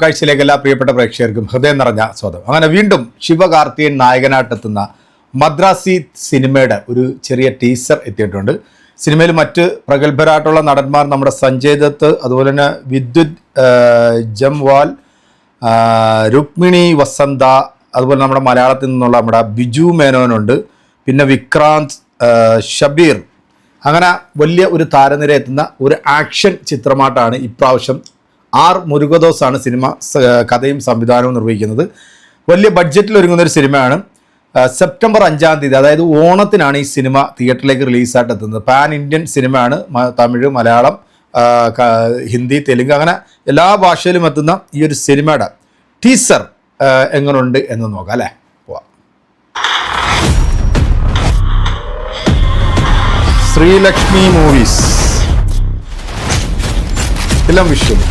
കാഴ്ചയിലേക്ക് എല്ലാ പ്രിയപ്പെട്ട പ്രേക്ഷകർക്കും ഹൃദയം നിറഞ്ഞ സ്വാഗതം. അങ്ങനെ വീണ്ടും ശിവകാർത്തികേയൻ നായകനായിട്ടെത്തുന്ന മദ്രാസി സിനിമയുടെ ഒരു ചെറിയ ടീസർ എത്തിയിട്ടുണ്ട്. സിനിമയിൽ മറ്റ് പ്രഗത്ഭരായിട്ടുള്ള നടന്മാർ നമ്മുടെ സഞ്ജയ് ദത്ത്, അതുപോലെ തന്നെ വിദ്യുത് ജംവാൽ, രുക്മിണി വസന്ത, അതുപോലെ നമ്മുടെ മലയാളത്തിൽ നിന്നുള്ള നമ്മുടെ ബിജു മേനോനുണ്ട്, പിന്നെ വിക്രാന്ത്, ഷബീർ, അങ്ങനെ വലിയ ഒരു താരനിര എത്തുന്ന ഒരു ആക്ഷൻ ചിത്രമായിട്ടാണ് ഇപ്രാവശ്യം ആർ മുരുകദോസാണ് സിനിമ കഥയും സംവിധാനവും നിർവഹിക്കുന്നത്. വലിയ ബഡ്ജറ്റിൽ ഒരുങ്ങുന്ന ഒരു സിനിമയാണ്. സെപ്റ്റംബർ 5-ാം തീയതി, അതായത് ഓണത്തിനാണ് ഈ സിനിമ തിയേറ്ററിലേക്ക് റിലീസായിട്ട് എത്തുന്നത്. പാൻ ഇന്ത്യൻ സിനിമയാണ്. തമിഴ്, മലയാളം, ഹിന്ദി, തെലുങ്ക്, അങ്ങനെ എല്ലാ ഭാഷയിലും എത്തുന്ന ഈ ഒരു സിനിമയുടെ ടീസർ എങ്ങനെയുണ്ട് എന്ന് നോക്കാം അല്ലേ. പോവാം. Sreelakshmi movies film visual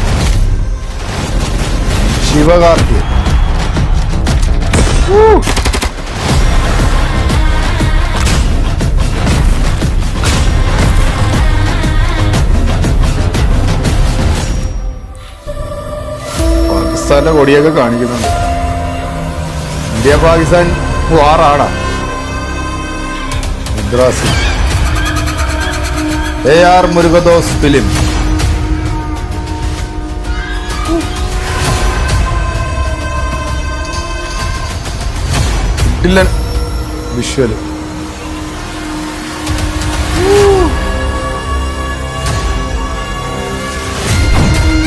Sivakarthikeyan. പാകിസ്ഥാന്റെ കൊടിയൊക്കെ കാണിക്കുന്നുണ്ട്. ഇന്ത്യ പാകിസ്ഥാൻ വാറാണ്. Madrasi AR Murugadoss film. Visual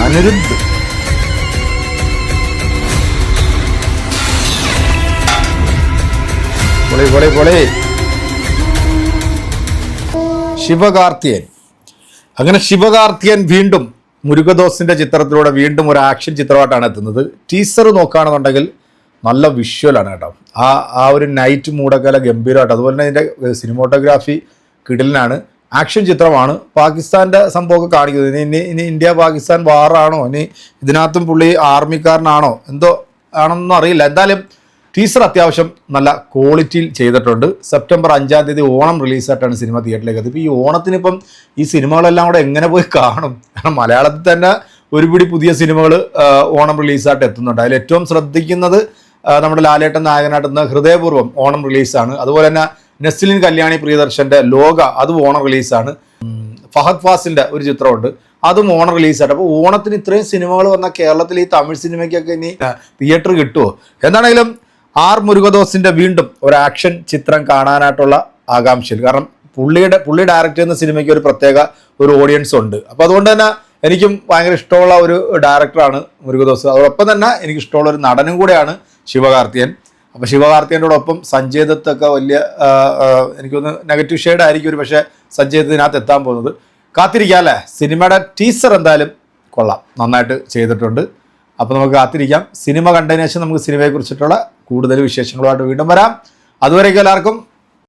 Anirudh. Sivakarthikeyan. അങ്ങനെ ശിവകാർത്തികേയൻ വീണ്ടും മുരുകദോസിന്റെ ചിത്രത്തിലൂടെ വീണ്ടും ഒരു ആക്ഷൻ ചിത്രമായിട്ടാണ് എത്തുന്നത്. ടീസർ നോക്കുകയാണെന്നുണ്ടെങ്കിൽ നല്ല വിഷ്വലാണ് കേട്ടോ. ആ ഒരു നൈറ്റ് മൂടൊക്കെ ഗംഭീരമായിട്ട്, അതുപോലെ തന്നെ ഇതിൻ്റെ സിനിമോട്ടോഗ്രാഫി കിടിലനാണ്. ആക്ഷൻ ചിത്രമാണ്. പാകിസ്ഥാൻ്റെ സംഭവമൊക്കെ കാണിക്കുന്നത്. ഇനി ഇന്ത്യ പാകിസ്ഥാൻ വാറാണോ, ഇനി ഇതിനകത്തും പുള്ളി ആർമിക്കാരനാണോ എന്തോ ആണെന്നൊന്നും അറിയില്ല. എന്തായാലും ടീസർ അത്യാവശ്യം നല്ല ക്വാളിറ്റിയിൽ ചെയ്തിട്ടുണ്ട്. സെപ്റ്റംബർ 5-ാം തീയതി ഓണം റിലീസായിട്ടാണ് സിനിമ തിയേറ്ററിലേക്ക് എത്തി. ഇപ്പോൾ ഈ ഓണത്തിനിപ്പം ഈ സിനിമകളെല്ലാം കൂടെ എങ്ങനെ പോയി കാണും? കാരണം മലയാളത്തിൽ തന്നെ ഒരുപിടി പുതിയ സിനിമകൾ ഓണം റിലീസായിട്ട് എത്തുന്നുണ്ട്. അതിൽ ഏറ്റവും ശ്രദ്ധിക്കുന്നത് നമ്മുടെ ലാലേട്ടൻ നായകനായിട്ടുന്ന ഹൃദയപൂർവ്വം ഓണം റിലീസാണ്. അതുപോലെ തന്നെ നസ്ലിൻ കല്യാണി പ്രിയദർശൻ്റെ ലോക, അതും ഓണം റിലീസാണ്. ഫഹദ് ഫാസിലിൻ്റെ ഒരു ചിത്രമുണ്ട്, അതും ഓണം റിലീസായിട്ട്. അപ്പോൾ ഓണത്തിന് ഇത്രയും സിനിമകൾ വന്നാൽ കേരളത്തിൽ ഈ തമിഴ് സിനിമയ്ക്കൊക്കെ ഇനി തിയേറ്റർ കിട്ടുമോ? എന്താണെങ്കിലും ആർ മുരുകദോസിൻ്റെ വീണ്ടും ഒരു ആക്ഷൻ ചിത്രം കാണാനായിട്ടുള്ള ആകാംക്ഷയിൽ, കാരണം പുള്ളി ഡയറക്റ്റ് ചെയ്യുന്ന സിനിമയ്ക്ക് ഒരു പ്രത്യേക ഒരു ഓഡിയൻസ് ഉണ്ട്. അപ്പോൾ അതുകൊണ്ട് തന്നെ എനിക്കും ഭയങ്കര ഇഷ്ടമുള്ള ഒരു ഡയറക്ടറാണ് മുരുകദോസ്. അതോടൊപ്പം തന്നെ എനിക്ക് ഇഷ്ടമുള്ള ഒരു നടനും കൂടെയാണ് ശിവകാർത്തികേയൻ. അപ്പോൾ ശിവകാർത്തികേയനോടൊപ്പം സഞ്ജയ് ദത്തൊക്കെ വലിയ എനിക്കൊന്ന് നെഗറ്റീവ് ഷെയ്ഡ് ആയിരിക്കും ഒരു പക്ഷേ സഞ്ജയ് ദത്ത് ഇതിനകത്ത് എത്താൻ പോകുന്നത്. കാത്തിരിക്കാം അല്ലേ. സിനിമയുടെ ടീസർ എന്തായാലും കൊള്ളാം, നന്നായിട്ട് ചെയ്തിട്ടുണ്ട്. അപ്പോൾ നമുക്ക് കാത്തിരിക്കാം. സിനിമ കണ്ടതിന് ശേഷം നമുക്ക് സിനിമയെക്കുറിച്ചിട്ടുള്ള കൂടുതൽ വിശേഷങ്ങളുമായിട്ട് വീണ്ടും വരാം. അതുവരേക്കും എല്ലാവർക്കും